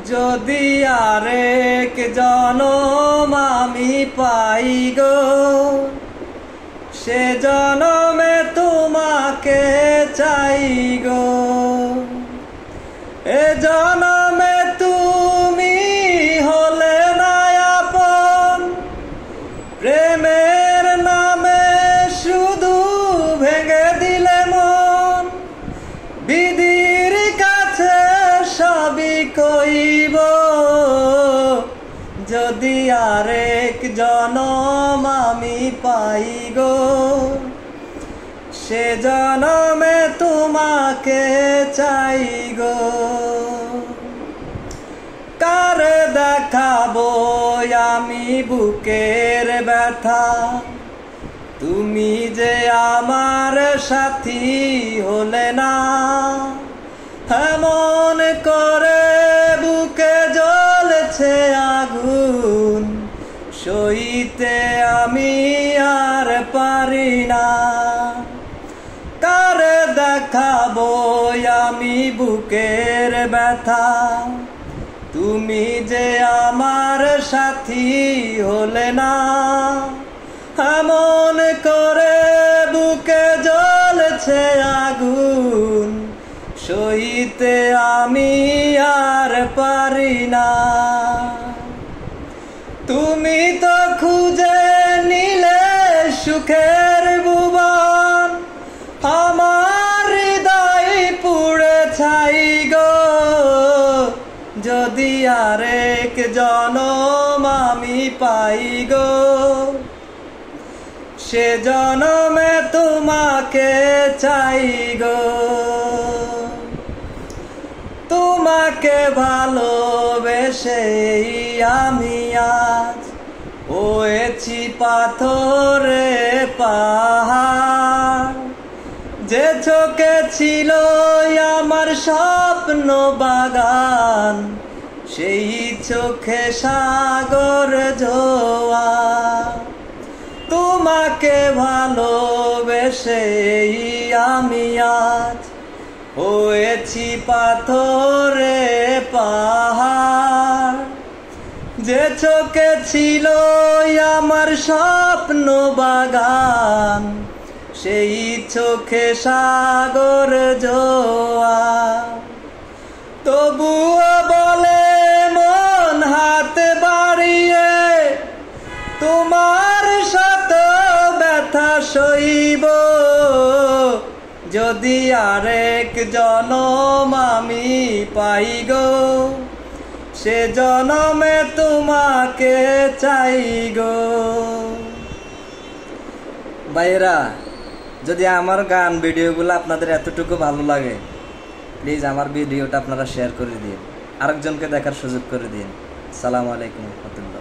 যদি আরেক জনম আমি পাই গো, সে জনমে তোমাকে চাই গো। এ জনমে তুমি হলে না আপন, প্রেমের নামে শুধু ভেঙে দিলে মন। বিধির কাছে সবই কইব, যদি আরেক জনম আমি পাই গো, সে জনমে তোমাকে চাই গো। কার দেখাবো আমি বুকের ব্যথা, তুমি যে আমার সাথী হলে না। এমন করে বুকে জ্বলছে আগুন, সইতে আমি আর পারি না। কার দেখাবো আমি বুকের ব্যথা, তুমি যে আমার সাথী হলে না। এমন করে বুকে জ্বলছে আগুন, সইতে আমি আর পারি না। তুমি তো খুঁজে নিলে সুখের ভুবন, আমার হৃদয় পুড়ে ছাই গো। যদি আরেক জনম আমি পাই গো, সে জনমে তোমাকে চাই গো। তোমাকে ভালোবেসে আমি আজ হয়েছি পাথরে পাহাড়। যে চোখে ছিল আমার স্বপ্ন বাগান, সেই চোখে সাগর জোয়ার। তোমাকে ভালোবেসে আমি আজ হয়েছি পাথরে পাহাড়। যে চোখে ছিল আমার স্বপ্ন বাগান, সেই চোখে সাগর জোয়ার। তবুও বলে মন হাত বাড়িয়ে, তোমার শত ব্যথা সইব, যদি আরেক জনম আমি পাই গো, সে জনমে তোমাকে চাই গো। ভাইরা, যদি আমার গান ভিডিওগুলো আপনাদের এতটুকু ভালো লাগে, প্লিজ আমার ভিডিওটা আপনারা শেয়ার করে দিন, আরেকজনকে দেখার সুযোগ করে দিন। আসসালামু আলাইকুম ওয়া রাহমাতুল্লাহ।